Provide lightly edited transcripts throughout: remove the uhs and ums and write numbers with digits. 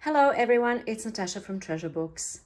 Hello everyone, it's Natasha from Treasure Books.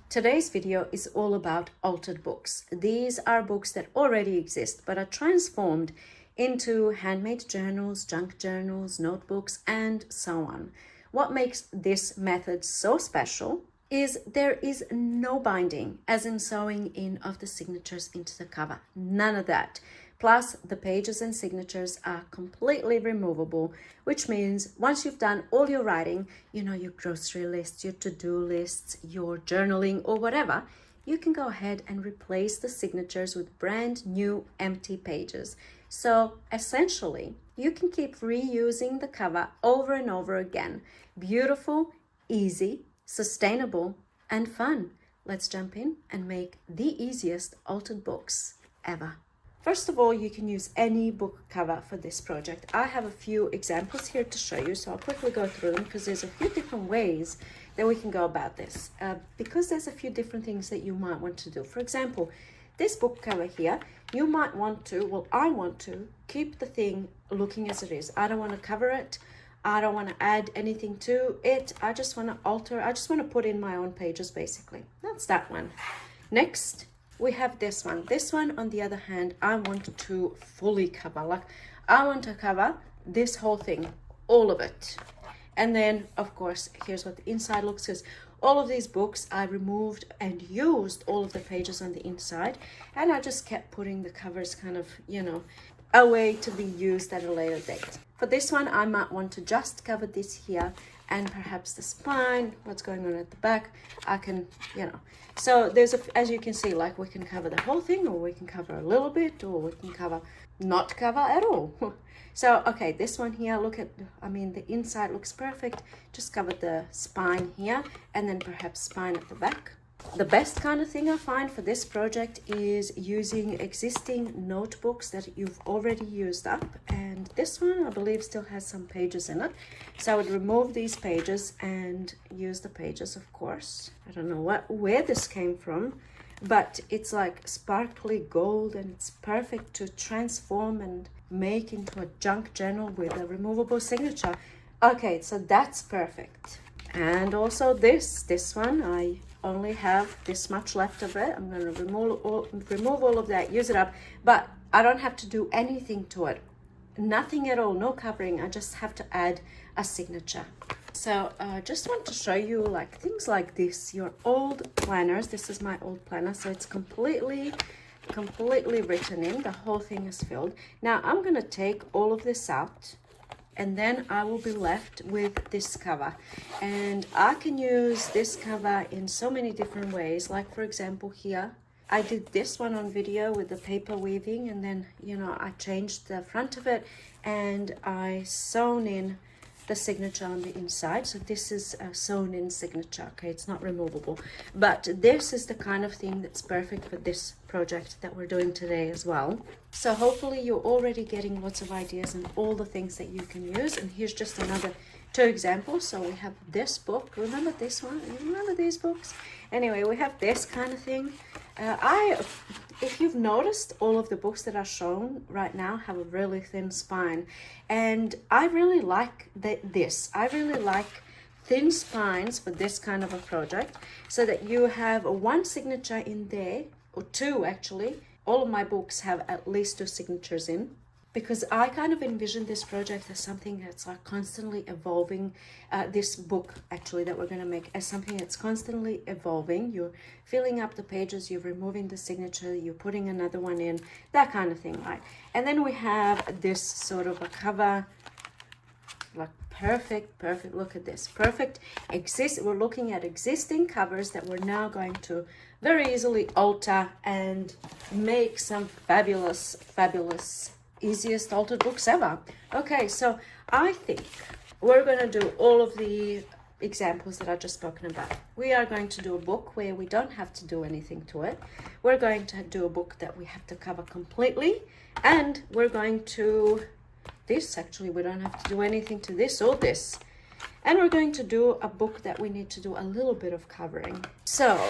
Today's video is all about altered books. These are books that already exist but are transformed into handmade journals, junk journals, notebooks, and so on. What makes this method so special is there is no binding, as in sewing in of the signatures into the cover. None of that. Plus, the pages and signatures are completely removable, which means once you've done all your writing, your grocery lists, your to-do lists, your journaling or whatever, you can go ahead and replace the signatures with brand new empty pages. So essentially, you can keep reusing the cover over and over again. Beautiful, easy, sustainable, and fun. Let's jump in and make the easiest altered books ever. First of all, you can use any book cover for this project. I have a few examples here to show you, so I'll quickly go through them because there's a few different ways that we can go about this. Because there's a few different things that you might want to do. For example, this book cover here, you might want to, I want to keep the thing looking as it is. I don't want to cover it. I don't want to add anything to it. I just want to alter, I just want to put in my own pages basically. That's that one. Next, we have this one. This one, on the other hand, I want to fully cover. Like, I want to cover this whole thing, all of it. And then, of course, here's what the inside looks like. All of these books, I removed and used all of the pages on the inside. And I just kept putting the covers kind of, away to be used at a later date. For this one, I might want to just cover this here and perhaps the spine, what's going on at the back. I can, So there's, as you can see, like we can cover the whole thing, or we can cover a little bit, or we can not cover at all. So, okay, this one here, the inside looks perfect. Just cover the spine here and then perhaps spine at the back. The best kind of thing I find for this project is using existing notebooks that you've already used up. And this one, I believe, still has some pages in it. So I would remove these pages and use the pages, of course. I don't know where this came from, but it's like sparkly gold and it's perfect to transform and make into a junk journal with a removable signature. Okay, so that's perfect. And also this one, I only have this much left of it. I'm going to remove all of that, use it up, but I don't have to do anything to it. Nothing at all, no covering. I just have to add a signature. So I just want to show you like things like this, your old planners. This is my old planner, so it's completely written in. The whole thing is filled. Now I'm going to take all of this out, and then I will be left with this cover. And I can use this cover in so many different ways. Like, for example, here, I did this one on video with the paper weaving, and then, I changed the front of it and I sewn in the signature on the inside. So this is a sewn in signature. Okay, it's not removable, but this is the kind of thing that's perfect for this project that we're doing today as well. So hopefully you're already getting lots of ideas and all the things that you can use. And here's just another 2 examples. So we have this book. Remember this one? You remember these books? Anyway, we have this kind of thing. If you've noticed, all of the books that are shown right now have a really thin spine, and I really like this. I really like thin spines for this kind of a project, so that you have one signature in there, or two actually. All of my books have at least two signatures in, because I kind of envision this project as something that's like constantly evolving. This book actually that we're going to make as something that's constantly evolving. You're filling up the pages, you're removing the signature, you're putting another one in, that kind of thing, right? And then we have this sort of a cover, like perfect, look at this, perfect. We're looking at existing covers that we're now going to very easily alter and make some fabulous easiest altered books ever. Okay, so I think we're going to do all of the examples that I've just spoken about. We are going to do a book where we don't have to do anything to it. We're going to do a book that we have to cover completely, and we're going to this, actually we don't have to do anything to this or this, and we're going to do a book that we need to do a little bit of covering. So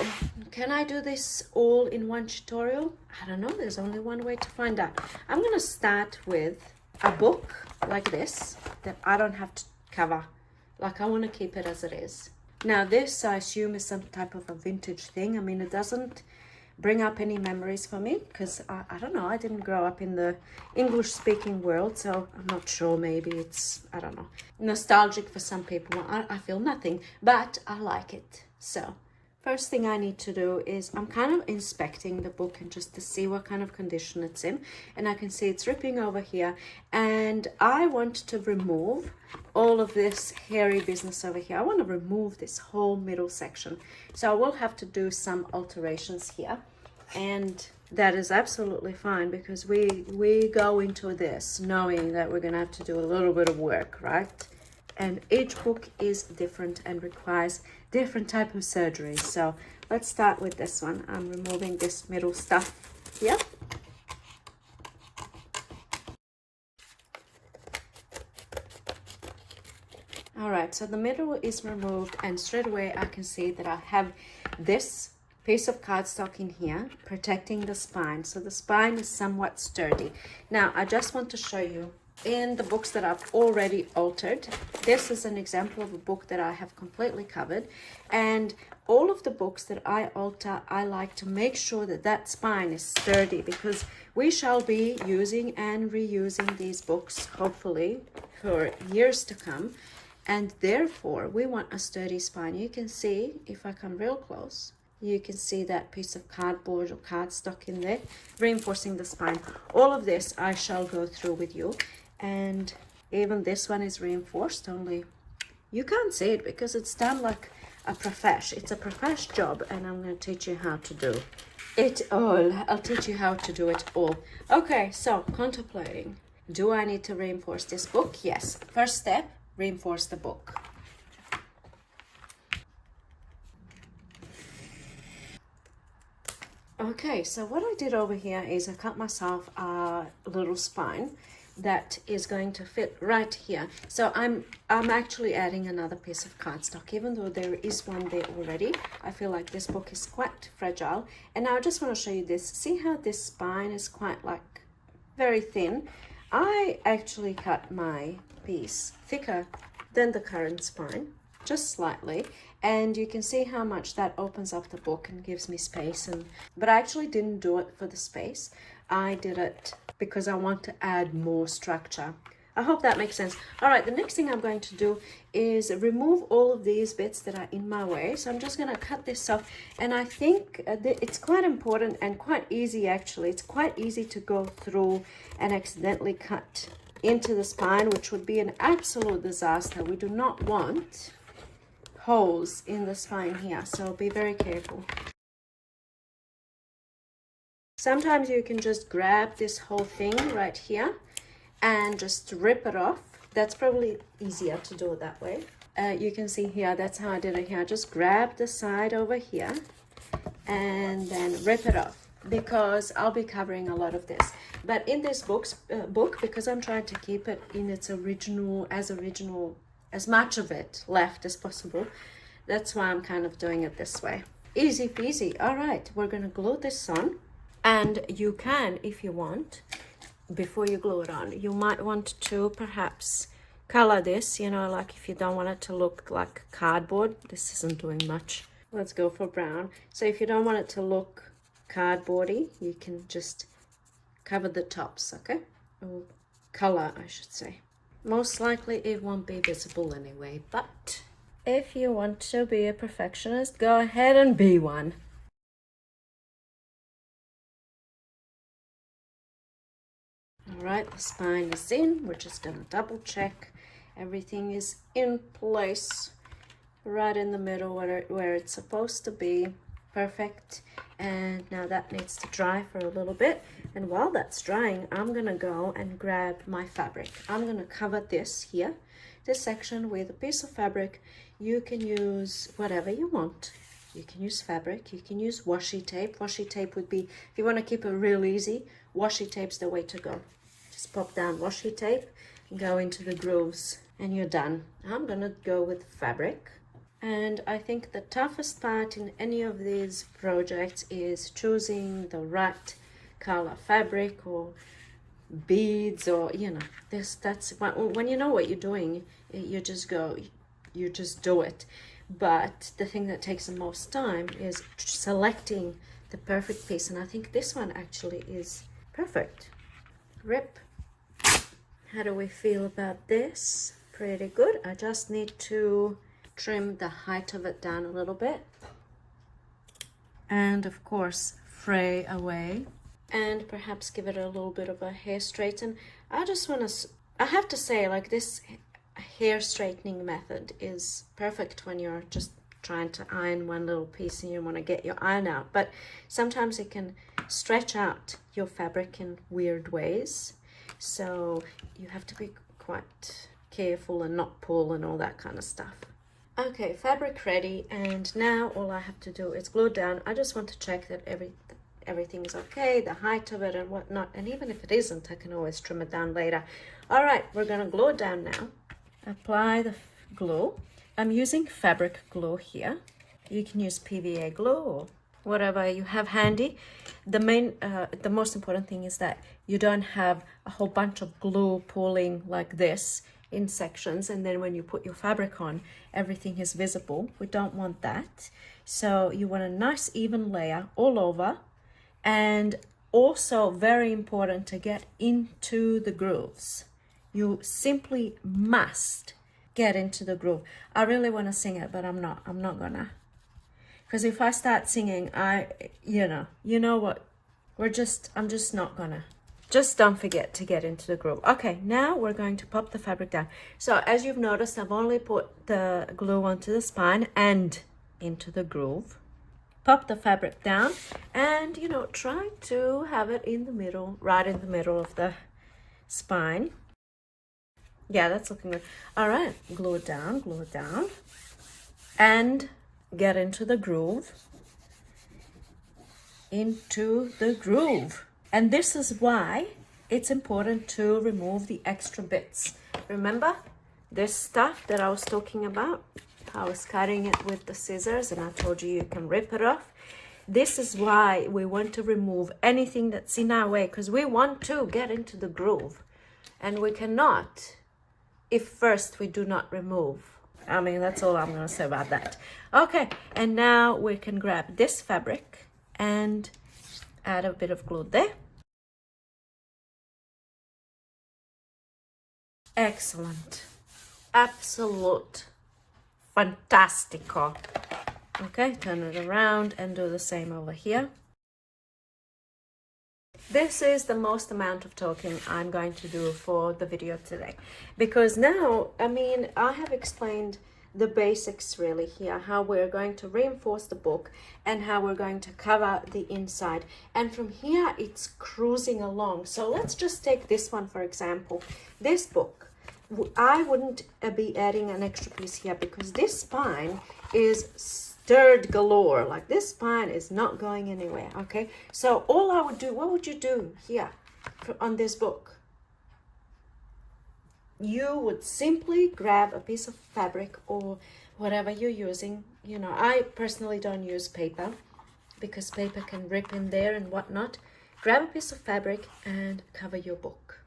can I do this all in one tutorial? I don't know, there's only one way to find out. I'm going to start with a book like this that I don't have to cover, like I want to keep it as it is. Now this, I assume, is some type of a vintage thing. I mean, it doesn't bring up any memories for me, because I don't know, I didn't grow up in the English speaking world, so I'm not sure. Maybe it's, I don't know, nostalgic for some people. I feel nothing, but I like it. So first thing I need to do is I'm kind of inspecting the book and just to see what kind of condition it's in, and I can see it's ripping over here, and I want to remove all of this hairy business over here. I want to remove this whole middle section, so I will have to do some alterations here, and that is absolutely fine, because we go into this knowing that we're gonna have to do a little bit of work, right? And each book is different and requires different type of surgery. So let's start with this one. I'm removing this middle stuff here. All right, so the middle is removed, and straight away I can see that I have this piece of cardstock in here protecting the spine. So the spine is somewhat sturdy. Now I just want to show you in the books that I've already altered. This is an example of a book that I have completely covered, and all of the books that I alter, I like to make sure that that spine is sturdy, because we shall be using and reusing these books hopefully for years to come, and therefore we want a sturdy spine. You can see, if I come real close, you can see that piece of cardboard or cardstock in there reinforcing the spine. All of this I shall go through with you, and even this one is reinforced, only you can't see it because it's done like a profesh. It's a profesh job, and I'm going to teach you how to do it all. I'll teach you how to do it all. Okay, so contemplating, do I need to reinforce this book? Yes. First step, reinforce the book. Okay, so what I did over here is I cut myself a little spine that is going to fit right here. So I'm actually adding another piece of cardstock, even though there is one there already. I feel like this book is quite fragile, and now I just want to show you this. See how this spine is quite like very thin? I actually cut my piece thicker than the current spine, just slightly, and you can see how much that opens up the book and gives me space. But I actually didn't do it for the space. I did it because I want to add more structure. I hope that makes sense. All right, the next thing I'm going to do is remove all of these bits that are in my way. So I'm just going to cut this off, and I think it's quite important and quite easy actually. It's quite easy to go through and accidentally cut into the spine, which would be an absolute disaster. We do not want holes in the spine here, so be very careful. Sometimes you can just grab this whole thing right here and just rip it off. That's probably easier to do it that way. You can see here, that's how I did it here. Just grab the side over here and then rip it off, because I'll be covering a lot of this. But in this book, because I'm trying to keep it in its original, as much of it left as possible, that's why I'm kind of doing it this way. Easy peasy. All right, we're gonna glue this on, and you can, if you want, before you glue it on, you might want to perhaps color this, you know, like if you don't want it to look like cardboard. This isn't doing much. Let's go for brown. So if you don't want it to look cardboardy, you can just cover the tops, okay? Or color, I should say. Most likely it won't be visible anyway, but if you want to be a perfectionist, go ahead and be one. All right, the spine is in. We're just gonna double check everything is in place, right in the middle where it's supposed to be. Perfect. And now that needs to dry for a little bit, and while that's drying, I'm gonna go and grab my fabric. I'm gonna cover this here, this section, with a piece of fabric. You can use whatever you want. You can use fabric, you can use washi tape. Washi tape would be, if you want to keep it real easy, washi tape's the way to go. Just pop down washi tape and go into the grooves and you're done. I'm gonna go with fabric. And I think the toughest part in any of these projects is choosing the right color fabric or beads, or you know, that's when you know what you're doing, you just do it. But the thing that takes the most time is selecting the perfect piece, and I think this one actually is perfect. Rip. How do we feel about this? Pretty good. I just need to trim the height of it down a little bit, and of course fray away, and perhaps give it a little bit of a hair straighten. I have to say, like, this hair straightening method is perfect when you're just trying to iron one little piece and you want to get your iron out, but sometimes it can stretch out your fabric in weird ways, so you have to be quite careful and not pull and all that kind of stuff. Okay, fabric ready, and now all I have to do is glue down. I just want to check that everything is okay, the height of it and whatnot, and even if it isn't, I can always trim it down later. All right, we're gonna glue it down now. Apply the glue. I'm using fabric glue here. You can use PVA glue or whatever you have handy. The most important thing is that you don't have a whole bunch of glue pooling like this in sections, and then when you put your fabric on, everything is visible. We don't want that. So you want a nice even layer all over, and also very important to get into the grooves. You simply must get into the groove. I really want to sing it, but I'm not gonna, because if I start singing, you know what, I'm just not gonna. Just don't forget to get into the groove. Okay, now we're going to pop the fabric down. So as you've noticed, I've only put the glue onto the spine and into the groove. Pop the fabric down and, you know, try to have it in the middle, right in the middle of the spine. Yeah, that's looking good. All right, glue it down, and get into the groove. Into the groove. And this is why it's important to remove the extra bits. Remember this stuff that I was talking about? I was cutting it with the scissors and I told you can rip it off. This is why we want to remove anything that's in our way, because we want to get into the groove. And we cannot if first we do not remove. I mean, that's all I'm going to say about that. Okay, and now we can grab this fabric and add a bit of glue there. Excellent. Absolute. Fantastico. Okay, turn it around and do the same over here. This is the most amount of talking I'm going to do for the video today, because now, I mean, I have explained the basics really here, how we're going to reinforce the book and how we're going to cover the inside, and from here it's cruising along. So let's just take this one for example. This book, I wouldn't be adding an extra piece here because this spine is stirred galore. Like, this spine is not going anywhere. Okay, so all I would do, what would you do here on this book? You would simply grab a piece of fabric or whatever you're using. You know, I personally don't use paper because paper can rip in there and whatnot. Grab a piece of fabric and cover your book.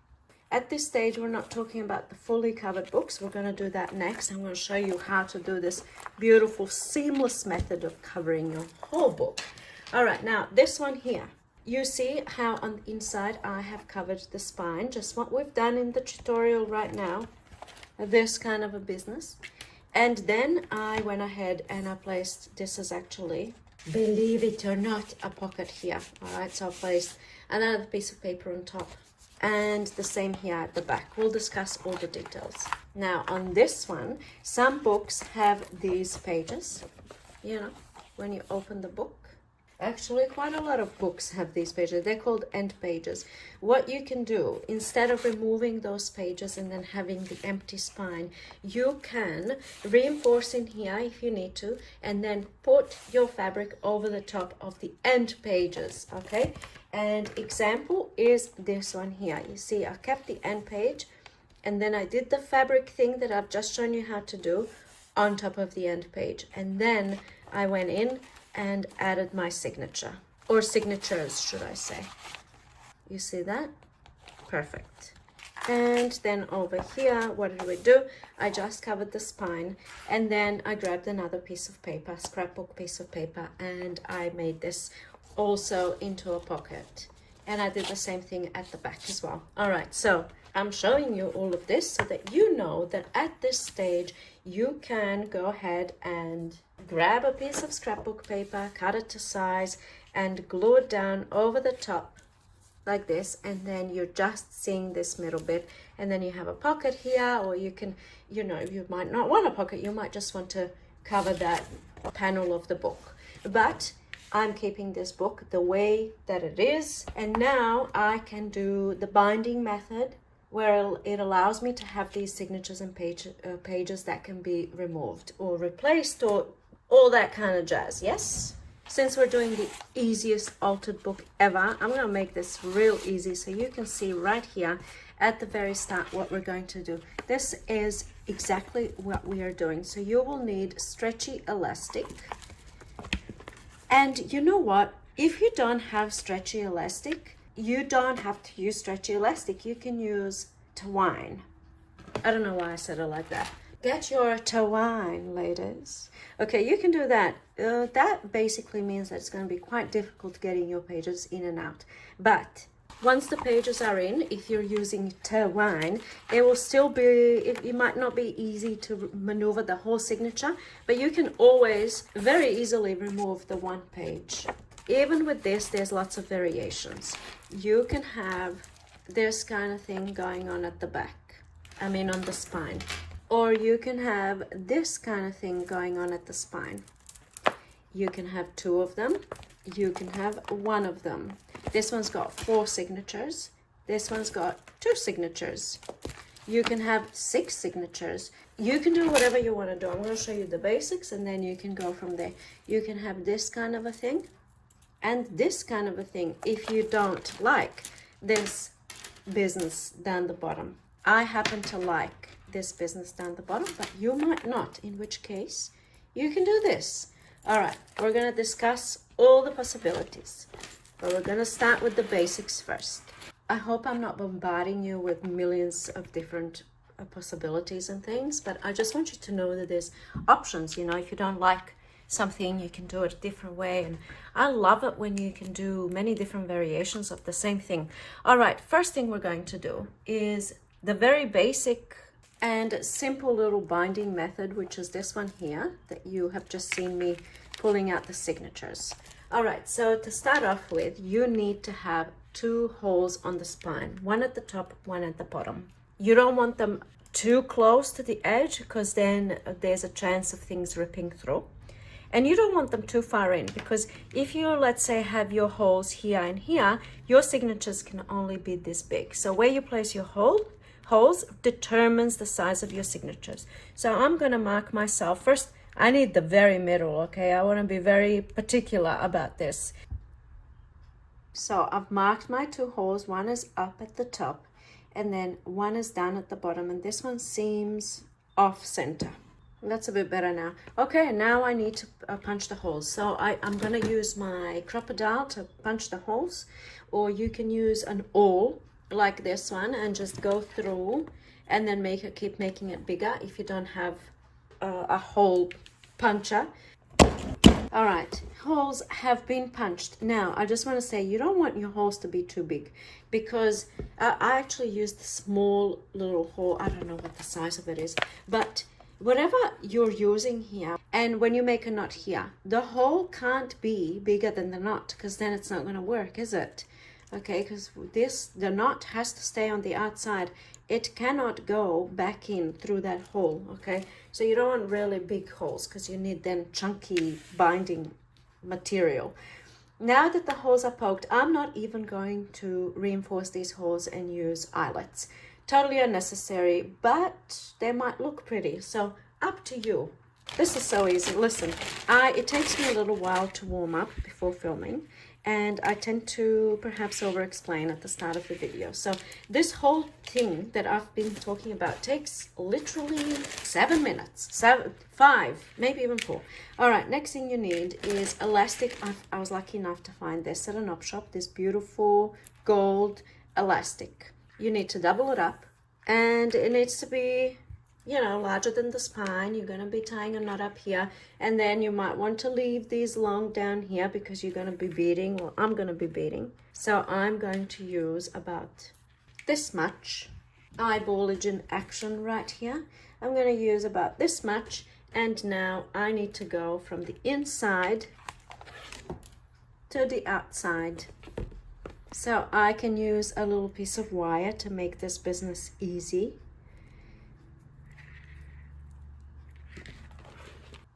At this stage, we're not talking about the fully covered books. We're going to do that next. I'm going to show you how to do this beautiful, seamless method of covering your whole book. All right, now this one here. You see how on the inside I have covered the spine, just what we've done in the tutorial right now. This kind of a business. And then I went ahead and I placed, this is actually, believe it or not, a pocket here. All right, so I placed another piece of paper on top. And the same here at the back. We'll discuss all the details. Now on this one, some books have these pages, you know, when you open the book. Actually, quite a lot of books have these pages. They're called end pages. What you can do, instead of removing those pages and then having the empty spine, you can reinforce in here if you need to, and then put your fabric over the top of the end pages, okay? And example is this one here. You see, I kept the end page, and then I did the fabric thing that I've just shown you how to do on top of the end page. And then I went in and added my signature, or signatures, should I say. You see that? Perfect. And then over here, what did we do? I just covered the spine, and then I grabbed another piece of paper, scrapbook piece of paper, and I made this also into a pocket. And I did the same thing at the back as well. All right, so I'm showing you all of this so that you know that at this stage, you can go ahead and grab a piece of scrapbook paper, cut it to size, and glue it down over the top like this, and then you're just seeing this middle bit, and then you have a pocket here, or you can, you know, you might not want a pocket, you might just want to cover that panel of the book. But I'm keeping this book the way that it is, and now I can do the binding method where it allows me to have these signatures and pages that can be removed or replaced or all that kind of jazz. Yes, since we're doing the easiest altered book ever, I'm going to make this real easy so you can see right here at the very start what we're going to do. This is exactly what we are doing. So you will need stretchy elastic. And you know what? If you don't have stretchy elastic, you don't have to use stretchy elastic. You can use twine. I don't know why I said it like that. Get your twine, ladies. Okay, you can do that. That basically means that it's going to be quite difficult getting your pages in and out. But once the pages are in, if you're using twine, it will still be, it might not be easy to maneuver the whole signature, but you can always very easily remove the one page. Even with this, there's lots of variations. You can have this kind of thing going on at the back, I mean on the spine. Or you can have this kind of thing going on at the spine. You can have two of them. You can have one of them. This one's got 4 signatures. This one's got 2 signatures. You can have 6 signatures. You can do whatever you want to do. I'm going to show you the basics and then you can go from there. You can have this kind of a thing and this kind of a thing if you don't like this business down the bottom. I happen to like this business down the bottom, but you might not, in which case you can do this. All right, we're going to discuss all the possibilities, but we're going to start with the basics first. I hope I'm not bombarding you with millions of different possibilities and things, but I just want you to know that there's options. You know, if you don't like something, you can do it a different way, and I love it when you can do many different variations of the same thing. All right, first thing we're going to do is the very basic and simple little binding method, which is this one here that you have just seen me pulling out the signatures. All right, so to start off with, you need to have 2 holes on the spine, one at the top, one at the bottom. You don't want them too close to the edge because then there's a chance of things ripping through. And you don't want them too far in, because if you, let's say, have your holes here and here, your signatures can only be this big. So where you place your holes determines the size of your signatures. So I'm going to mark myself. First, I need the very middle, okay? I want to be very particular about this. So I've marked my 2 holes. One is up at the top, and then one is down at the bottom, and this one seems off center. That's a bit better now. Okay, now I need to punch the holes. So I'm going to use my crocodile to punch the holes, or you can use an awl like this one and just go through and then keep making it bigger if you don't have a hole puncher. All right, holes have been punched. Now I just want to say, you don't want your holes to be too big, because I actually used the small little hole. I don't know what the size of it is, but whatever you're using here, and when you make a knot here, the hole can't be bigger than the knot, because then it's not going to work, is it? Okay, because the knot has to stay on the outside. It cannot go back in through that hole. Okay, so you don't want really big holes, because you need then chunky binding material. Now that the holes are poked, I'm not even going to reinforce these holes and use eyelets. Totally unnecessary, but they might look pretty, so up to you. This is so easy. Listen, it takes me a little while to warm up before filming, and I tend to perhaps over-explain at the start of the video. So this whole thing that I've been talking about takes literally 7 minutes, 5, maybe even 4. All right, next thing you need is elastic. I was lucky enough to find this at an op shop, this beautiful gold elastic. You need to double it up, and it needs to be, you know, larger than the spine. You're going to be tying a knot up here, and then you might want to leave these long down here because you're going to be beading. Well, I'm going to be beading, so I'm going to use about this much eyeballage in action right here. I'm going to use about this much, and now I need to go from the inside to the outside. So I can use a little piece of wire to make this business easy.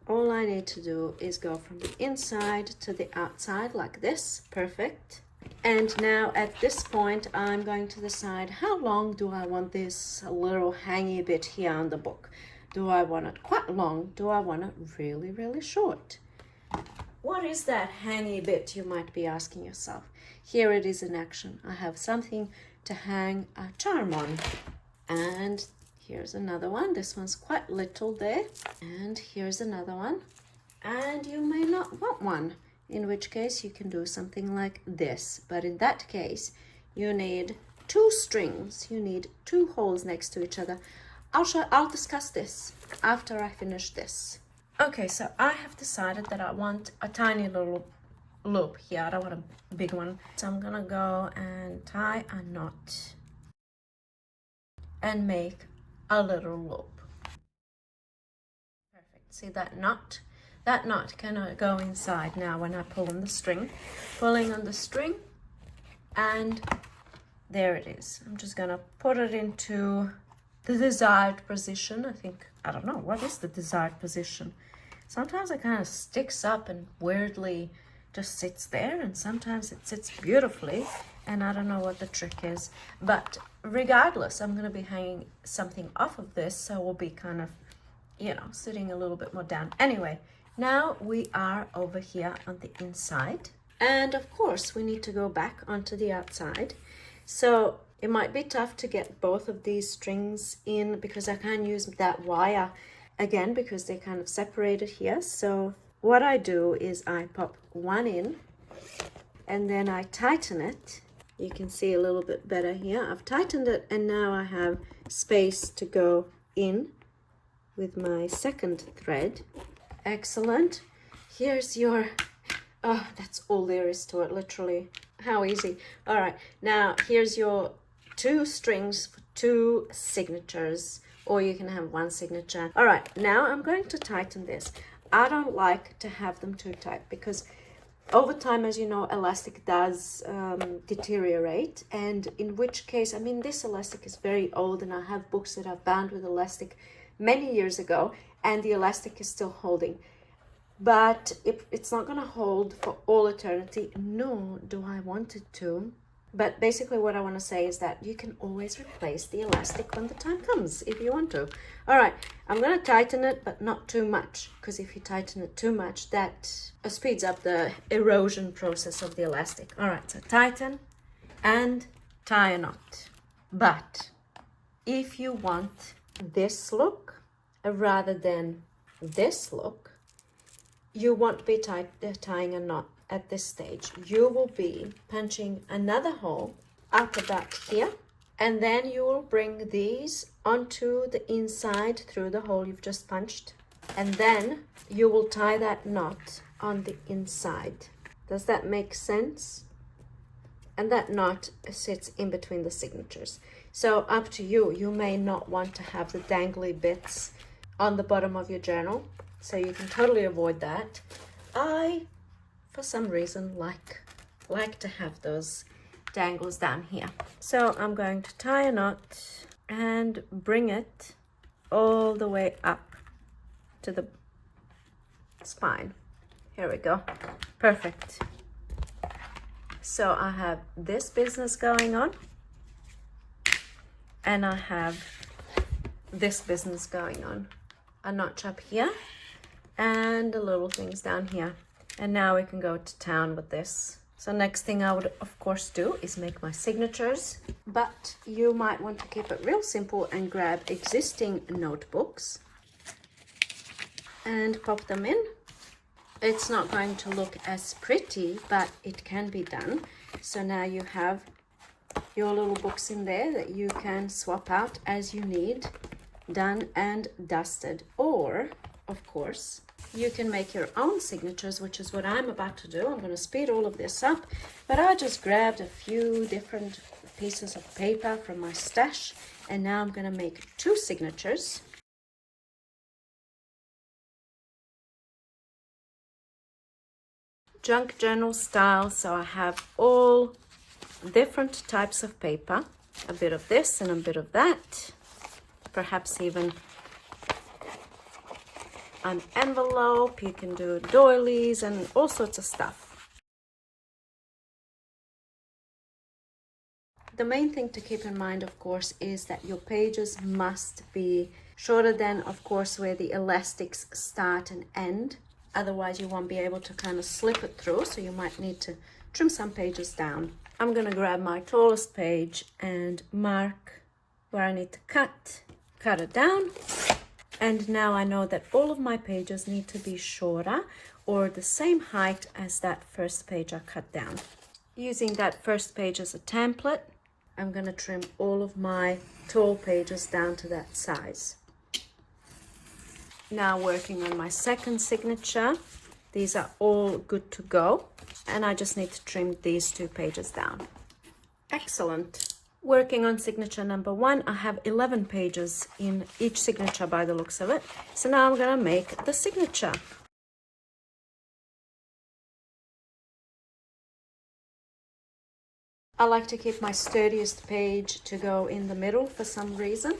All I need to do is go from the inside to the outside like this. Perfect. And now at this point, I'm going to decide, how long do I want this little hangy bit here on the book? Do I want it quite long? Do I want it really, really short? What is that hangy bit, you might be asking yourself? Here it is in action. I have something to hang a charm on. And here's another one. This one's quite little there. And here's another one. And you may not want one, in which case you can do something like this. But in that case, you need 2 strings. You need 2 holes next to each other. I'll discuss this after I finish this. Okay, so I have decided that I want a tiny little loop here. I don't want a big one. So I'm gonna go and tie a knot and make a little loop. Perfect. See that knot? That knot can go inside now when I pull on the string. Pulling on the string, and there it is. I'm just gonna put it into the desired position. I don't know, what is the desired position? Sometimes it kind of sticks up and weirdly just sits there, and sometimes it sits beautifully, and I don't know what the trick is. But regardless, I'm going to be hanging something off of this, so we'll be kind of, you know, sitting a little bit more down. Anyway, now we are over here on the inside, and of course we need to go back onto the outside. So it might be tough to get both of these strings in, because I can't use that wire again because they kind of separated here. So what I do is I pop one in, and then I tighten it. You can see a little bit better here. I've tightened it, and now I have space to go in with my second thread. Excellent. Here's your, oh, that's all there is to it, literally. How easy. All right, now here's your 2 strings for 2 signatures, or you can have 1 signature. All right, now I'm going to tighten this. I don't like to have them too tight, because over time, as you know, elastic does deteriorate, and in which case, I mean, this elastic is very old, and I have books that I've bound with elastic many years ago, and the elastic is still holding. But it's not going to hold for all eternity, nor do I want it to. But basically what I want to say is that you can always replace the elastic when the time comes, if you want to. All right, I'm going to tighten it, but not too much, because if you tighten it too much, that speeds up the erosion process of the elastic. All right, so tighten and tie a knot. But if you want this look rather than this look, you won't be tying a knot at this stage. You will be punching another hole up about here, And then you will bring these onto the inside through the hole you've just punched. And then you will tie that knot on the inside. Does that make sense? And that knot sits in between the signatures. So up to you. You may not want to have the dangly bits on the bottom of your journal, so you can totally avoid that. I, for some reason, like to have those dangles down here. So I'm going to tie a knot and bring it all the way up to the spine. Here we go. Perfect. So I have this business going on, and I have this business going on. A notch up here and the little things down here. And now we can go to town with this. So next thing I would of course do is make my signatures, but you might want to keep it real simple and grab existing notebooks and pop them in. It's not going to look as pretty, but it can be done. So now you have your little books in there that you can swap out as you need, done and dusted. Or, of course, you can make your own signatures, which is what I'm about to do. I'm going to speed all of this up, but I just grabbed a few different pieces of paper from my stash, and now I'm going to make 2 signatures. Junk journal style, so I have all different types of paper, a bit of this and a bit of that, perhaps even an envelope. You can do doilies and all sorts of stuff. The main thing to keep in mind, of course, is that your pages must be shorter than, of course, where the elastics start and end. Otherwise you won't be able to kind of slip it through, so you might need to trim some pages down. I'm going to grab my tallest page and mark where I need to cut it down. And now I know that all of my pages need to be shorter or the same height as that first page I cut down. Using that first page as a template, I'm going to trim all of my tall pages down to that size. Now working on my second signature. These are all good to go, and I just need to trim these 2 pages down. Excellent. Working on signature number 1, I have 11 pages in each signature by the looks of it. So now I'm going to make the signature. I like to keep my sturdiest page to go in the middle for some reason.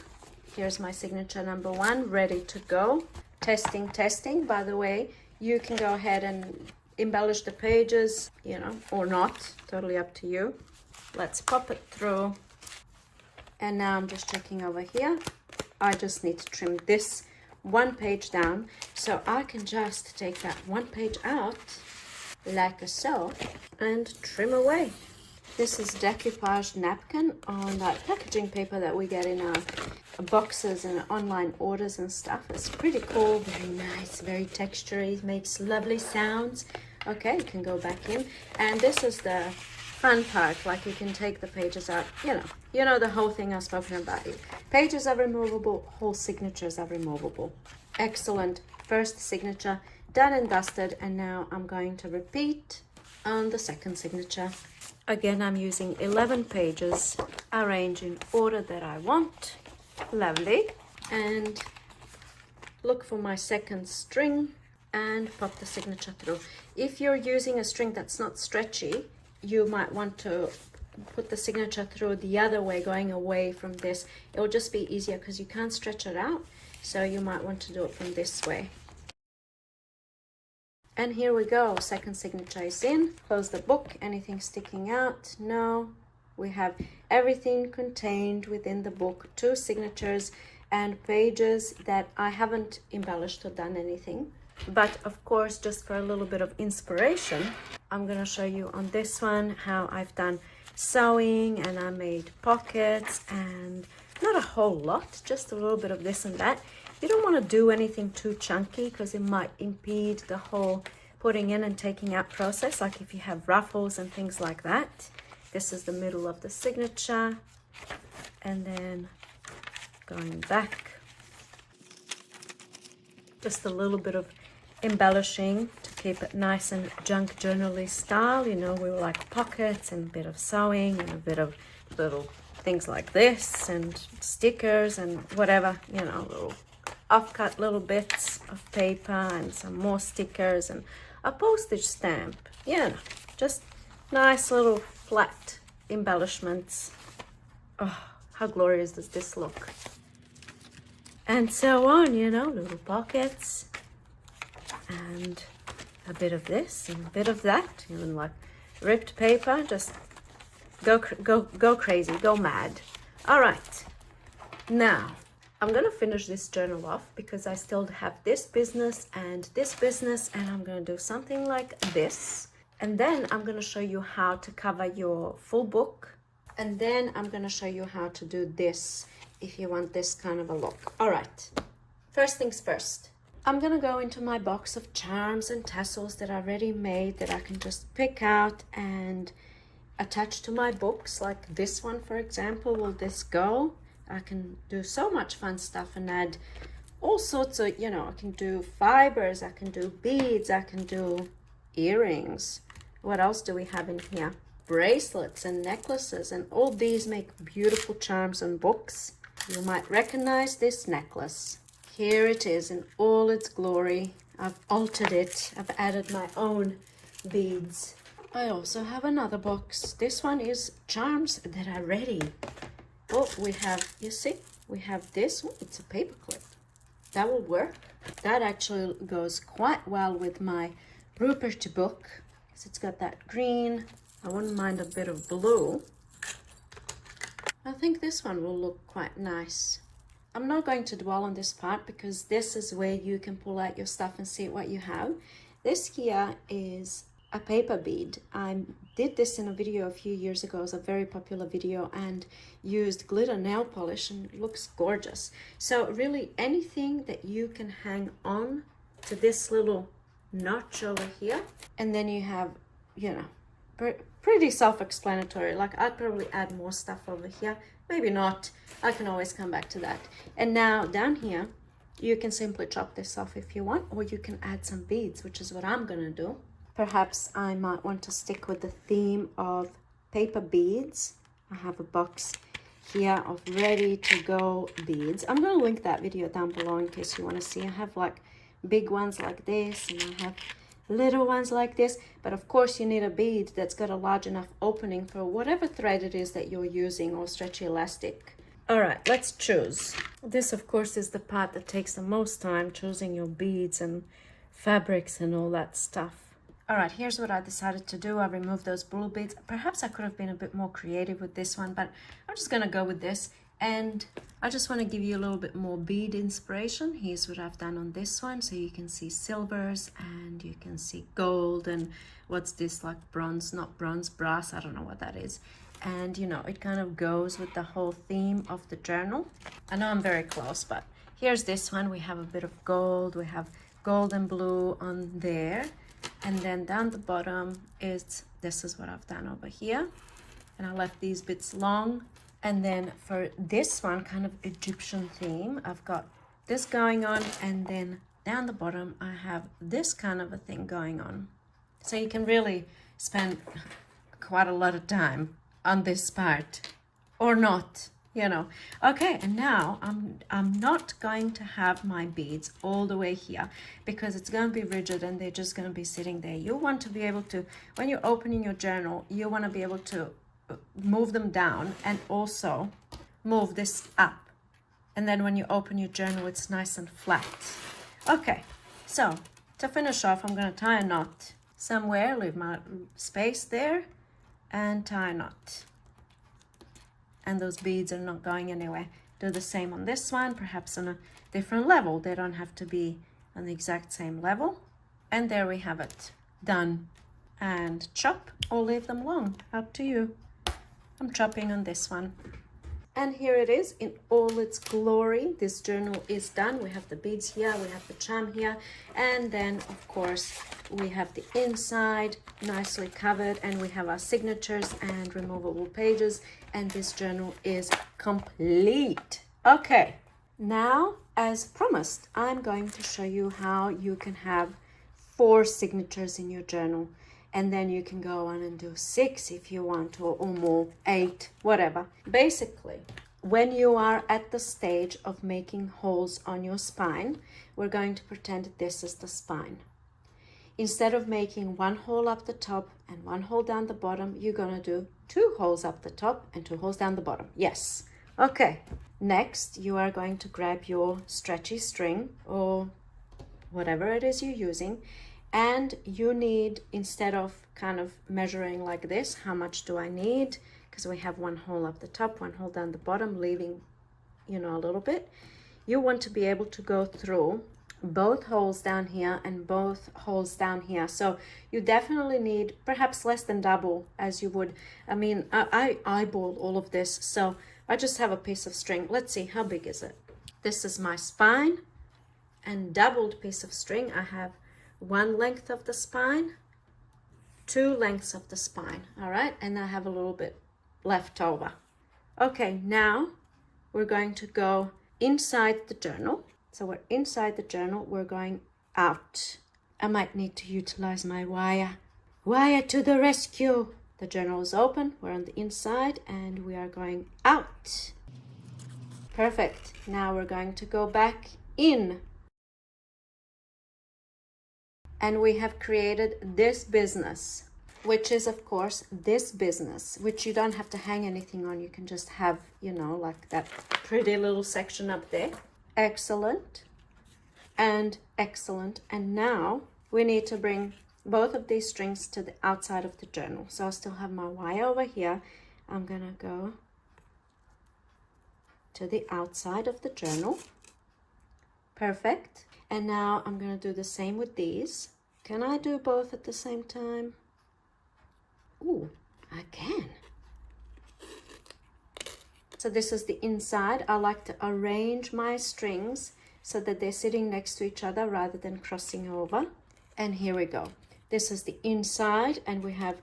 Here's my signature number 1, ready to go. Testing, testing. By the way, you can go ahead and embellish the pages, you know, or not. Totally up to you. Let's pop it through. And now I'm just checking over here. I just need to trim this 1 page down. So I can just take that 1 page out, like so, and trim away. This is decoupage napkin on that packaging paper that we get in our boxes and online orders and stuff. It's pretty cool, very nice, very textury, makes lovely sounds. Okay, you can go back in. And this is the fun part, like you can take the pages out, you know the whole thing I've spoken about. Pages are removable, whole signatures are removable. Excellent. First signature done and dusted, and now I'm going to repeat on the second signature. Again, I'm using 11 pages, arrange in order that I want. Lovely. And look for my second string and pop the signature through. If you're using a string that's not stretchy, you might want to put the signature through the other way, going away from this. It will just be easier because you can't stretch it out. So you might want to do it from this way. And here we go, second signature is in. Close the book, anything sticking out? No. We have everything contained within the book, 2 signatures and pages that I haven't embellished or done anything. But of course, just for a little bit of inspiration, I'm gonna show you on this one how I've done sewing, and I made pockets, and not a whole lot, just a little bit of this and that. You don't want to do anything too chunky because it might impede the whole putting in and taking out process, like if you have ruffles and things like that. This is the middle of the signature. and then going back. Just a little bit of embellishing to keep it nice and junk journal-y style. You know, we like pockets and a bit of sewing and a bit of little things like this and stickers and whatever, you know, little off-cut little bits of paper and some more stickers and a postage stamp. Yeah, just nice little flat embellishments. Oh, how glorious does this look? And so on, you know, little pockets and a bit of this and a bit of that, even like ripped paper. Just go crazy, go mad. All right, now I'm gonna finish this journal off because I still have this business, and I'm gonna do something like this, and then I'm gonna show you how to cover your full book, and then I'm gonna show you how to do this if you want this kind of a look. All right, first things first. I'm gonna go into my box of charms and tassels that are ready made that I can just pick out and attach to my books, like this one, for example. Will this go? I can do so much fun stuff and add all sorts of, you know, I can do fibers, I can do beads, I can do earrings. What else do we have in here? Bracelets and necklaces, and all these make beautiful charms and books. You might recognize this necklace. Here it is in all its glory. I've altered it. I've added my own beads. I also have another box. This one is charms that are ready. Oh, we have, you see, we have this one. It's a paper clip. That will work. That actually goes quite well with my Rupert book, because it's got that green. I wouldn't mind a bit of blue. I think this one will look quite nice. I'm not going to dwell on this part because this is where you can pull out your stuff and see what you have. This here is a paper bead. I did this in a video a few years ago. It was a very popular video, and used glitter nail polish, and it looks gorgeous. So really anything that you can hang on to this little notch over here, and then you have, you know, pretty self-explanatory. Like, I'd probably add more stuff over here, maybe not. I can always come back to that. And now down here you can simply chop this off if you want, or you can add some beads, which is what I'm gonna do. Perhaps I might want to stick with the theme of paper beads. I have a box here of ready to go beads. I'm gonna link that video down below in case you want to see. I have like big ones like this, and I have little ones like this, but of course you need a bead that's got a large enough opening for whatever thread it is that you're using, or stretchy elastic. All right, let's choose. This of course is the part that takes the most time, choosing your beads and fabrics and all that stuff. All right, here's what I decided to do. I removed those blue beads. Perhaps I could have been a bit more creative with this one, but I'm just gonna go with this. And I just want to give you a little bit more bead inspiration. Here's what I've done on this one. So you can see silvers, and you can see gold, and what's this, like bronze, not bronze, brass, I don't know what that is. And you know, it kind of goes with the whole theme of the journal. I know I'm very close, but here's this one. We have a bit of gold, we have gold and blue on there. And then down the bottom is, this is what I've done over here. And I left these bits long. And then for this one, kind of Egyptian theme, I've got this going on, and then down the bottom I have this kind of a thing going on. So you can really spend quite a lot of time on this part, or not, you know. Okay, and now I'm not going to have my beads all the way here because it's going to be rigid and they're just going to be sitting there. You want to be able to, when you're opening your journal, you want to be able to move them down and also move this up, and then when you open your journal it's nice and flat. Okay, so to finish off, I'm going to tie a knot somewhere, leave my space there and tie a knot, and those beads are not going anywhere. Do the same on this one, perhaps on a different level. They don't have to be on the exact same level. And there we have it, done. And chop or leave them long, up to you. I'm chopping on this one. And here it is in all its glory. This journal is done. We have the beads here, we have the charm here, and then of course we have the inside nicely covered, and we have our signatures and removable pages, and this journal is complete. Okay, now as promised, I'm going to show you how you can have 4 signatures in your journal, and then you can go on and do 6 if you want, or more, 8, whatever. Basically, when you are at the stage of making holes on your spine, we're going to pretend this is the spine. Instead of making 1 hole up the top and 1 hole down the bottom, you're going to do 2 holes up the top and 2 holes down the bottom. Yes. Okay. Next, you are going to grab your stretchy string or whatever it is you're using, and you need, instead of kind of measuring like this, how much do I need? Because we have 1 hole up the top, 1 hole down the bottom, leaving, you know, a little bit. You want to be able to go through both holes down here and both holes down here. So you definitely need perhaps less than double as you would. I mean, I eyeball all of this, so I just have a piece of string. Let's see, how big is it? This is my spine, and doubled piece of string. I have 1 length of the spine, 2 lengths of the spine, all right? And I have a little bit left over. Okay, now we're going to go inside the journal. So we're inside the journal, we're going out. I might need to utilize my wire. Wire to the rescue. The journal is open, we're on the inside, and we are going out. Perfect. Now we're going to go back in. And we have created this business, which is of course this business, which you don't have to hang anything on. You can just have, you know, like that pretty little section up there. Excellent and excellent. And now we need to bring both of these strings to the outside of the journal. So I still have my wire over here. I'm gonna go to the outside of the journal. Perfect. And now I'm gonna do the same with these. Can I do both at the same time? Ooh, I can. So this is the inside. I like to arrange my strings so that they're sitting next to each other rather than crossing over. And here we go. This is the inside, and we have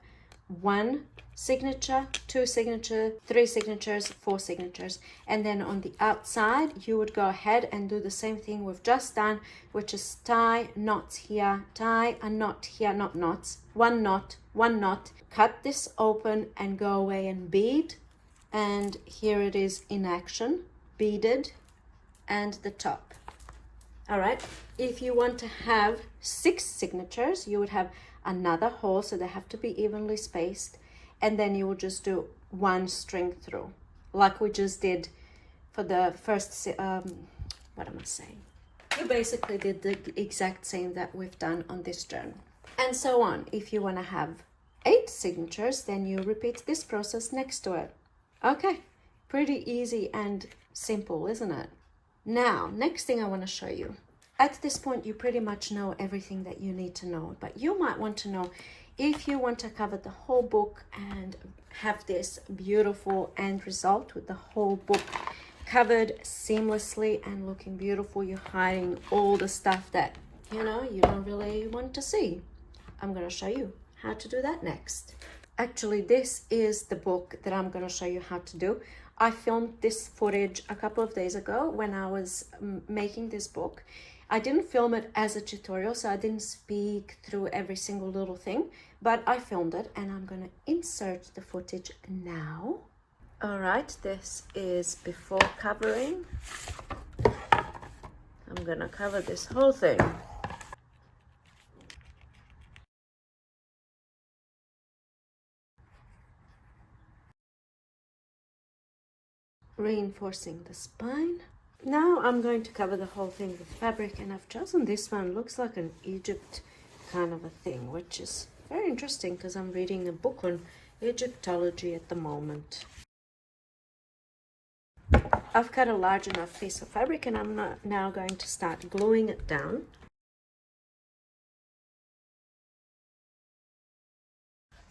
1 signature, 2 signatures, 3 signatures, 4 signatures. And then on the outside, you would go ahead and do the same thing we've just done, which is tie knots here, tie a knot here, not knots, 1 knot, 1 knot. Cut this open and go away and bead. And here it is in action, beaded, and the top. All right, if you want to have 6 signatures, you would have another hole, so they have to be evenly spaced, and then you will just do 1 string through, like we just did for the first, what am I saying? You basically did the exact same that we've done on this journal. And so on. If you want to have 8 signatures, then you repeat this process next to it. Okay, pretty easy and simple, isn't it? Now, next thing I want to show you. At this point, you pretty much know everything that you need to know, but you might want to know, if you want to cover the whole book and have this beautiful end result with the whole book covered seamlessly and looking beautiful, you're hiding all the stuff that, you know, you don't really want to see. I'm going to show you how to do that next. Actually, this is the book that I'm going to show you how to do. I filmed this footage a couple of days ago when I was making this book. I didn't film it as a tutorial, so I didn't speak through every single little thing, but I filmed it, and I'm going to insert the footage now. All right, this is before covering. I'm going to cover this whole thing. Reinforcing the spine. Now I'm going to cover the whole thing with fabric, and I've chosen this one. Looks like an Egypt kind of a thing, which is very interesting because I'm reading a book on Egyptology at the moment. I've cut a large enough piece of fabric, and I'm now going to start gluing it down.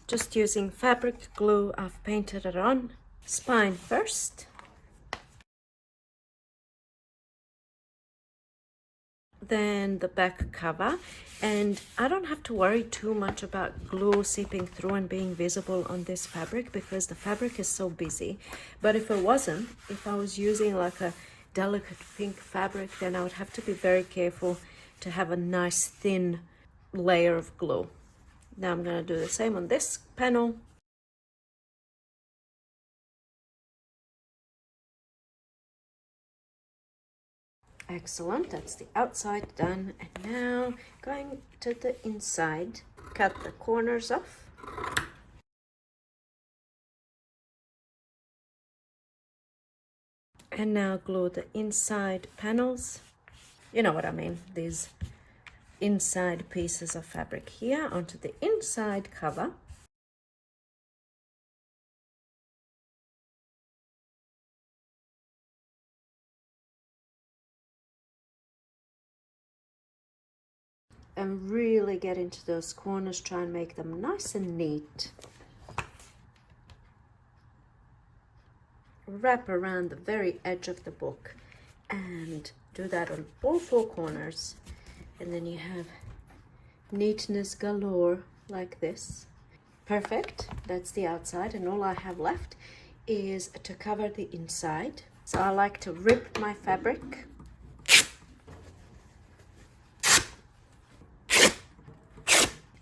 Just using fabric glue, I've painted it on. Spine first. than the back cover, and I don't have to worry too much about glue seeping through and being visible on this fabric because the fabric is so busy. But if it wasn't, if I was using like a delicate pink fabric, then I would have to be very careful to have a nice thin layer of glue. Now I'm going to do the same on this panel. Excellent, that's the outside done. And now going to the inside, cut the corners off. And now glue the inside panels. You know what I mean, these inside pieces of fabric here onto the inside cover. And really get into those corners, try and make them nice and neat. Wrap around the very edge of the book and do that on all four corners, and then you have neatness galore like this. Perfect, that's the outside, and all I have left is to cover the inside. So I like to rip my fabric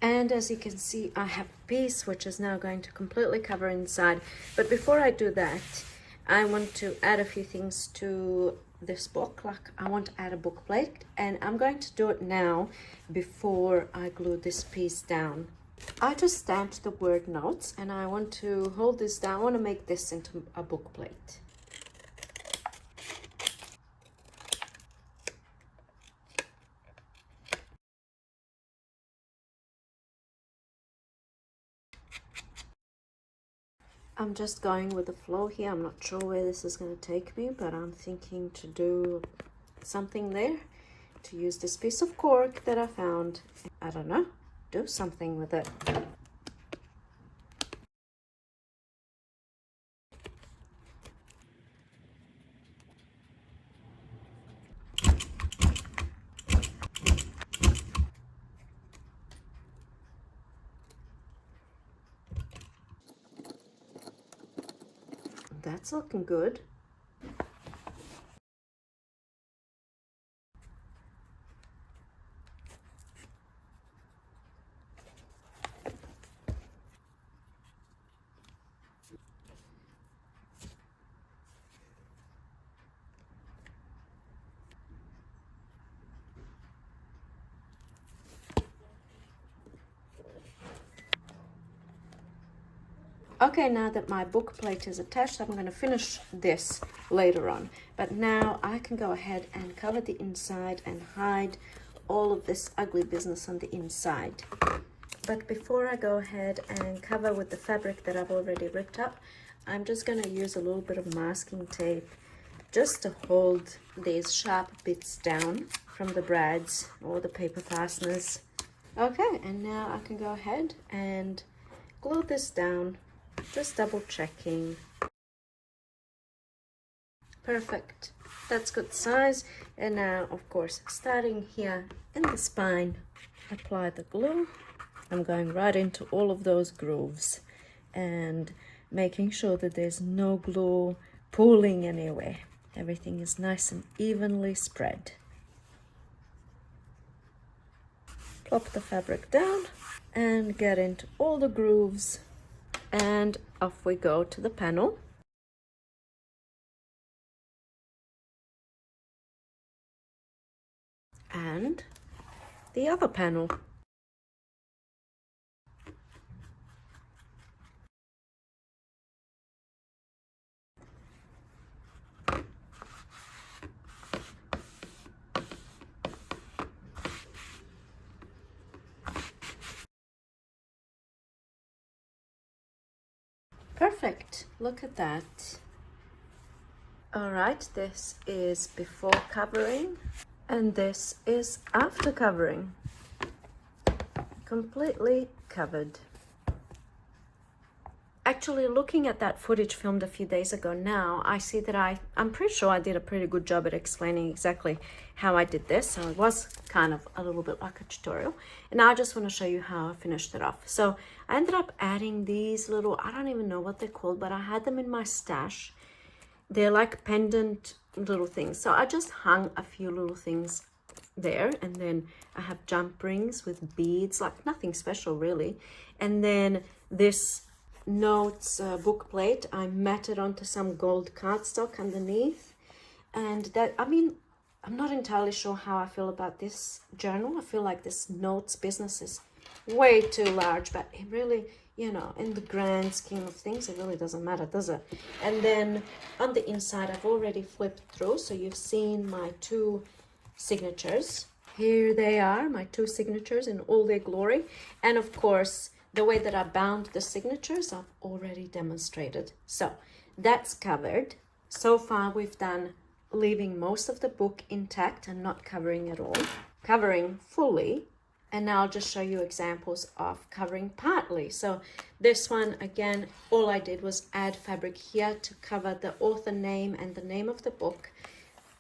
and as you can see, I have a piece which is now going to completely cover inside. But before I do that, I want to add a few things to this book. Like I want to add a book plate, and I'm going to do it now before I glue this piece down. I just stamped the word notes, and I want to hold this down. I want to make this into a book plate. I'm just going with the flow here. I'm not sure where this is going to take me, but I'm thinking to do something there, to use this piece of cork that I found. I don't know, do something with it. That's looking good. Okay, now that my book plate is attached, I'm going to finish this later on. But now I can go ahead and cover the inside and hide all of this ugly business on the inside. But before I go ahead and cover with the fabric that I've already ripped up, I'm just going to use a little bit of masking tape just to hold these sharp bits down from the brads or the paper fasteners. Okay, and now I can go ahead and glue this down. Just double checking. Perfect, that's good size. And now, of course, starting here in the spine, apply the glue. I'm going right into all of those grooves and making sure that there's no glue pooling anywhere. Everything is nice and evenly spread. Plop the fabric down and get into all the grooves. And off we go to the panel. And the other panel. Perfect, look at that. All right, this is before covering and this is after covering. Completely covered. Actually, looking at that footage filmed a few days ago now, I see that I'm pretty sure I did a pretty good job at explaining exactly how I did this. So it was kind of a little bit like a tutorial. And now I just want to show you how I finished it off. So I ended up adding these little, I don't even know what they're called, but I had them in my stash. They're like pendant little things. So I just hung a few little things there, and then I have jump rings with beads, like nothing special really. And then this notes book plate, I matted onto some gold cardstock underneath. And that, I mean, I'm not entirely sure how I feel about this journal. I feel like this notes business is way too large, but it really, you know, in the grand scheme of things, it really doesn't matter, does it? And then on the inside, I've already flipped through, so you've seen my 2 signatures. Here they are, my 2 signatures in all their glory. And of course, the way that I bound the signatures, I've already demonstrated. So that's covered. So far, we've done leaving most of the book intact and not covering at all, covering fully. And now I'll just show you examples of covering partly. So this one, again, all I did was add fabric here to cover the author name and the name of the book.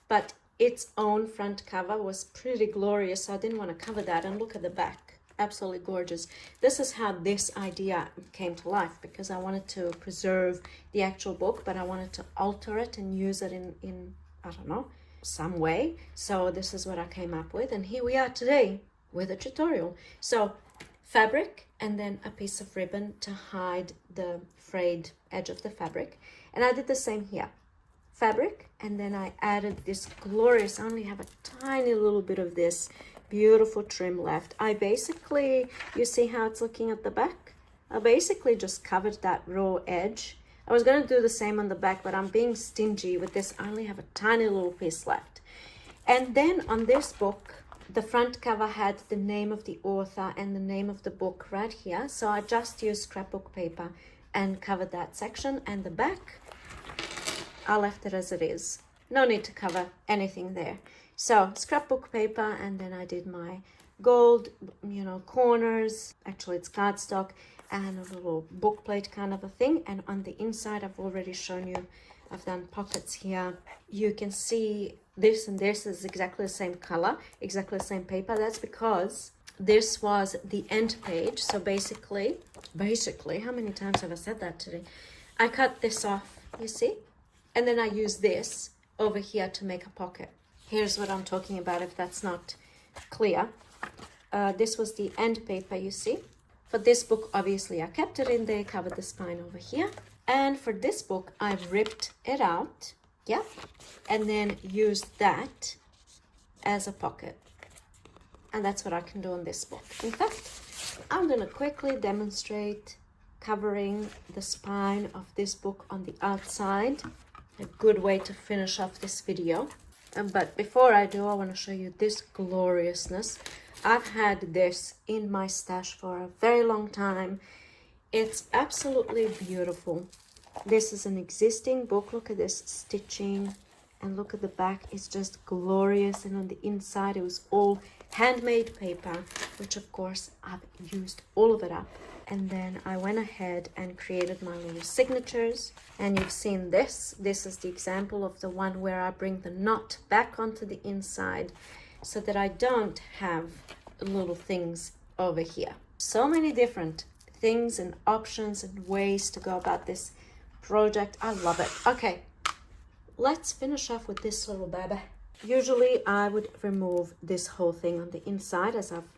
But its own front cover was pretty glorious, so I didn't want to cover that. And look at the back, absolutely gorgeous. This is how this idea came to life, because I wanted to preserve the actual book, but I wanted to alter it and use it in I don't know, some way. So this is what I came up with, and here we are today with a tutorial. So fabric and then a piece of ribbon to hide the frayed edge of the fabric. And I did the same here. Fabric, and then I added this glorious, I only have a tiny little bit of this beautiful trim left. I basically, you see how it's looking at the back? I basically just covered that raw edge. I was going to do the same on the back, but I'm being stingy with this. I only have a tiny little piece left. And then on this book, the front cover had the name of the author and the name of the book right here. So I just used scrapbook paper and covered that section. And the back, I left it as it is. No need to cover anything there. So scrapbook paper, and then I did my gold, you know, corners. Actually, it's cardstock and a little book plate kind of a thing. And on the inside, I've already shown you, I've done pockets here. You can see this and this is exactly the same color, exactly the same paper. That's because this was the end page. So basically, how many times have I said that today? I cut this off, you see? And then I use this over here to make a pocket. Here's what I'm talking about if that's not clear. This was the end paper, you see. For this book, obviously, I kept it in there, covered the spine over here. And for this book, I ripped it out, yeah, and then used that as a pocket. And that's what I can do on this book. In fact, I'm going to quickly demonstrate covering the spine of this book on the outside. A good way to finish off this video. But before I do, I want to show you this gloriousness. I've had this in my stash for a very long time. It's absolutely beautiful. This is an existing book. Look at this stitching, and look at the back. It's just glorious. And on the inside, it was all handmade paper, which of course I've used all of it up. And then I went ahead and created my little signatures. And you've seen this. This is the example of the one where I bring the knot back onto the inside so that I don't have little things over here. So many different things and options and ways to go about this project. I love it. Okay, let's finish off with this little baby. Usually I would remove this whole thing on the inside, as I've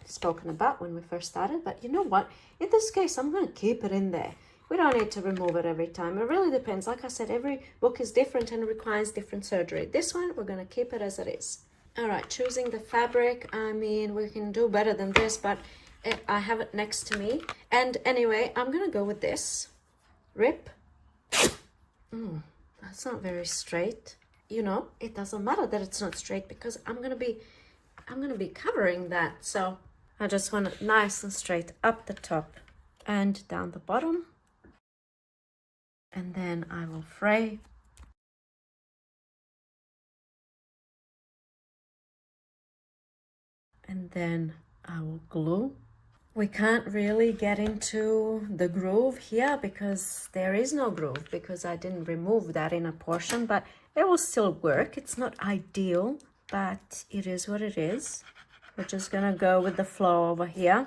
spoken about when we first started, but you know what? In this case, I'm going to keep it in there. We don't need to remove it every time. It really depends. Like I said, every book is different and requires different surgery. This one, we're going to keep it as it is. All right, choosing the fabric. I mean, we can do better than this, but I have it next to me. And anyway, I'm going to go with this. Rip. That's not very straight. You know, it doesn't matter that it's not straight because I'm going to be covering that. So I just want it nice and straight up the top and down the bottom. And then I will fray. And then I will glue. We can't really get into the groove here because there is no groove, because I didn't remove that inner portion, but it will still work. It's not ideal, but it is what it is. We're just gonna go with the flow over here.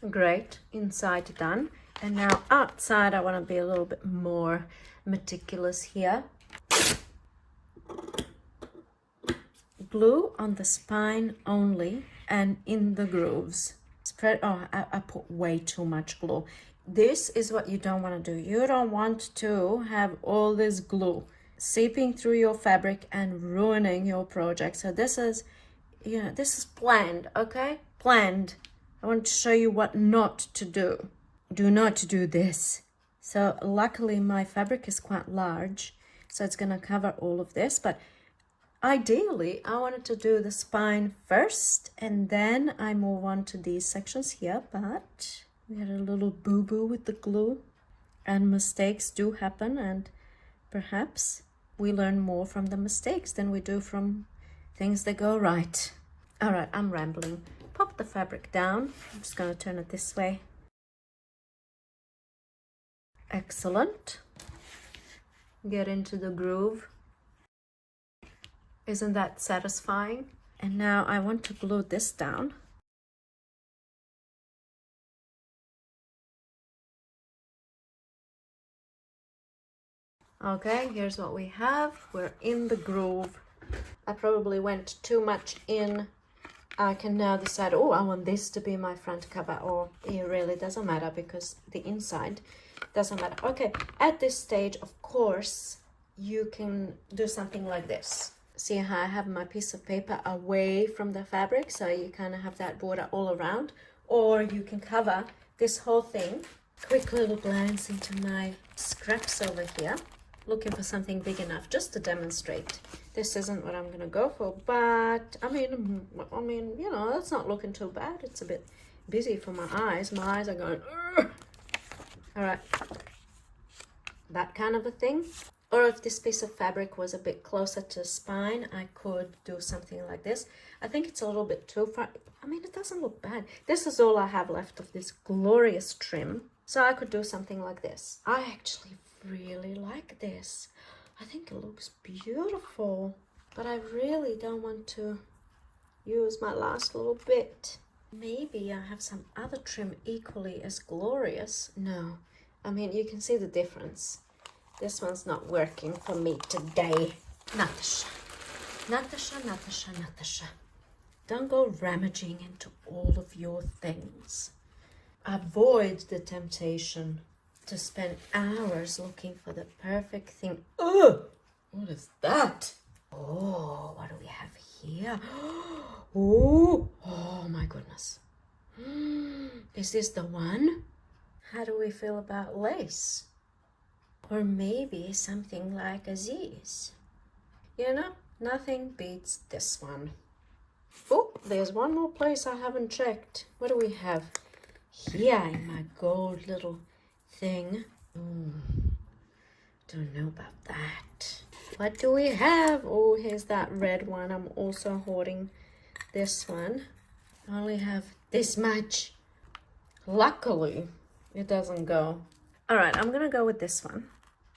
Great, inside done. And now outside, I want to be a little bit more meticulous here. Glue on the spine only and in the grooves. Spread. Oh, I put way too much glue. This is what you don't want to do. You don't want to have all this glue seeping through your fabric and ruining your project. So this is, you know, this is planned, okay? Planned. I want to show you what not to do. Do not do this. So luckily my fabric is quite large, so it's going to cover all of this, but ideally I wanted to do the spine first and then I move on to these sections here, but we had a little boo-boo with the glue and mistakes do happen, and perhaps we learn more from the mistakes than we do from things that go right. All right, I'm rambling. Pop the fabric down. I'm just going to turn it this way. Excellent. Get into the groove. Isn't that satisfying? And now I want to glue this down. Okay, here's what we have. We're in the groove. I probably went too much in. I can now decide, oh, I want this to be my front cover, or it really doesn't matter because the inside doesn't matter. Okay, at this stage, of course, you can do something like this. See how I have my piece of paper away from the fabric, so you kind of have that border all around, or you can cover this whole thing. Quick little glance into my scraps over here, looking for something big enough just to demonstrate. This isn't what I'm gonna go for, but I mean, you know, that's not looking too bad. It's a bit busy for my eyes. My eyes are going, ugh. All right, that kind of a thing. Or if this piece of fabric was a bit closer to the spine, I could do something like this. I think it's a little bit too far. I mean, it doesn't look bad. This is all I have left of this glorious trim. So I could do something like this. I actually really like this. I think it looks beautiful, but I really don't want to use my last little bit. Maybe I have some other trim equally as glorious. No, I mean, you can see the difference. This one's not working for me today. Natasa, Natasa, Natasa, Natasa. Don't go rummaging into all of your things. Avoid the temptation to spend hours looking for the perfect thing. Oh, what is that? Oh, what do we have here? Oh, oh my goodness. Is this the one? How do we feel about lace? Or maybe something like Aziz. You know, nothing beats this one. Oh, there's one more place I haven't checked. What do we have here in my gold little thing? Don't know about that. What do we have? Oh, here's that red one. I'm also hoarding this one. I only have this much. Luckily, it doesn't go. All right, I'm gonna go with this one.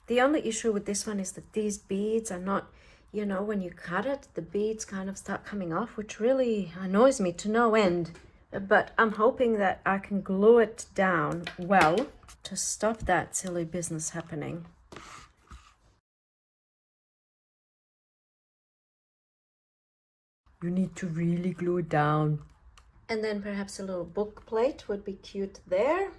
The only issue with this one is that these beads are not, you know, when you cut it, the beads kind of start coming off, which really annoys me to no end. But I'm hoping that I can glue it down well to stop that silly business happening. You need to really glue it down. And then perhaps a little book plate would be cute there.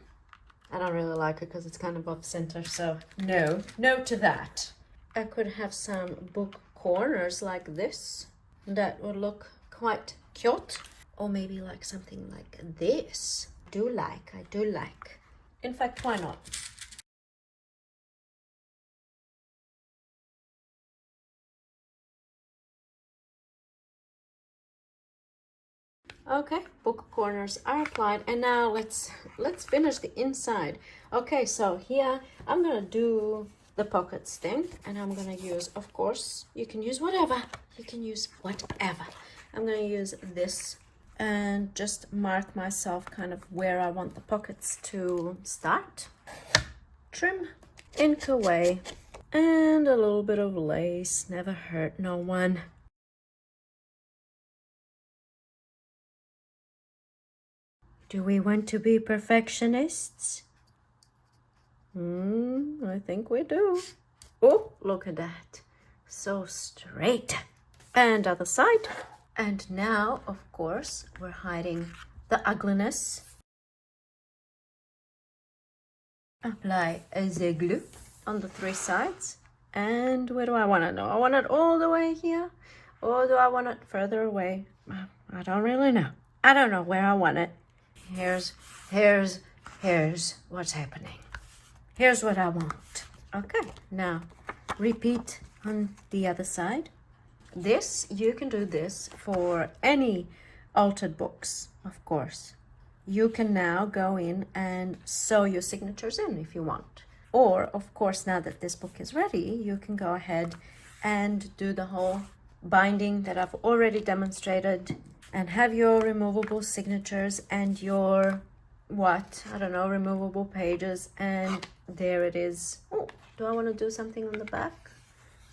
I don't really like it because it's kind of off center, so no to that. I could have some book corners like this. That would look quite cute. Or maybe like something like this. I do like. In fact, why not? Okay, book corners are applied, and now let's finish the inside. Okay, so here I'm gonna do the pockets thing, and I'm gonna use, of course, you can use whatever. You can use whatever. I'm gonna use this and just mark myself kind of where I want the pockets to start. Trim, ink away, and a little bit of lace. Never hurt no one. Do we want to be perfectionists? I think we do. Oh, look at that. So straight. And other side. And now, of course, we're hiding the ugliness. Apply the glue on the 3 sides. And where do I want it? No, I want it all the way here. Or do I want it further away? I don't really know. I don't know where I want it. Here's what's happening. Here's what I want. Okay, now repeat on the other side. This, you can do this for any altered books, of course. You can now go in and sew your signatures in if you want. Or, of course, now that this book is ready, you can go ahead and do the whole binding that I've already demonstrated and have your removable signatures and your, removable pages, and there it is. Oh, do I want to do something on the back?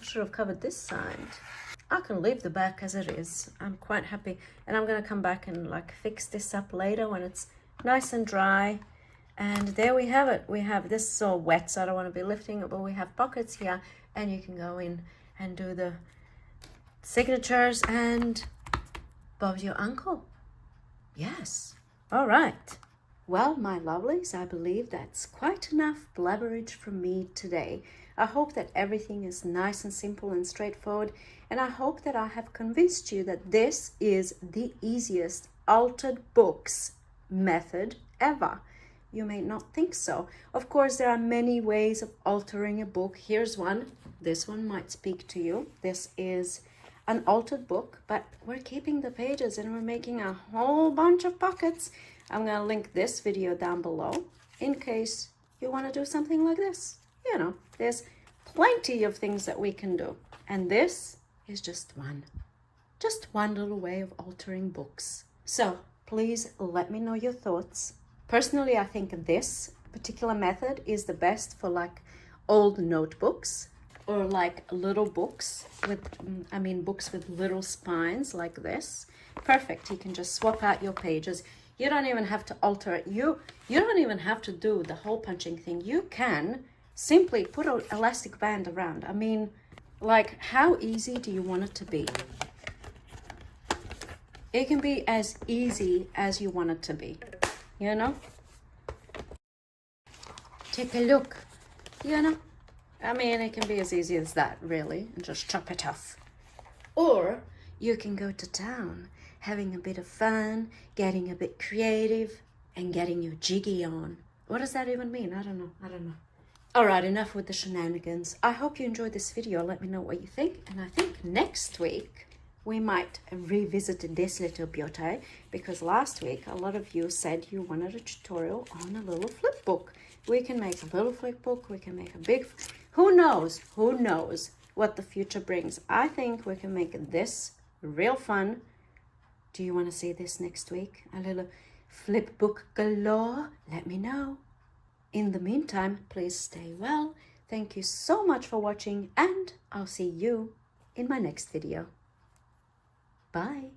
I should have covered this side. I can leave the back as it is. I'm quite happy, and I'm going to come back and like fix this up later when it's nice and dry. And there we have it. We have this is all wet, so I don't want to be lifting it, but we have pockets here, and you can go in and do the signatures and Bob's your uncle. Yes. All right. Well, my lovelies, I believe that's quite enough blabberage from me today. I hope that everything is nice and simple and straightforward, and I hope that I have convinced you that this is the easiest altered books method ever. You may not think so. Of course, there are many ways of altering a book. Here's one. This one might speak to you. This is an altered book, but we're keeping the pages and we're making a whole bunch of pockets. I'm going to link this video down below in case you want to do something like this. You know, there's plenty of things that we can do. And this is just one little way of altering books. So please let me know your thoughts. Personally, I think this particular method is the best for like old notebooks or like little books with, books with little spines like this. Perfect. You can just swap out your pages. You don't even have to alter it. You don't even have to do the hole punching thing. You can simply put an elastic band around. I mean, like, how easy do you want it to be? It can be as easy as you want it to be, you know? Take a look, you know? I mean, it can be as easy as that, really, and just chop it off. Or you can go to town, having a bit of fun, getting a bit creative, and getting your jiggy on. What does that even mean? I don't know. All right, enough with the shenanigans. I hope you enjoyed this video. Let me know what you think. And I think next week we might revisit this little beauty, because last week a lot of you said you wanted a tutorial on a little flip book. We can make a little flip book. We can make a big, who knows what the future brings. I think we can make this real fun. Do you want to see this next week? A little flip book galore? Let me know. In the meantime, please stay well. Thank you so much for watching, and I'll see you in my next video. Bye.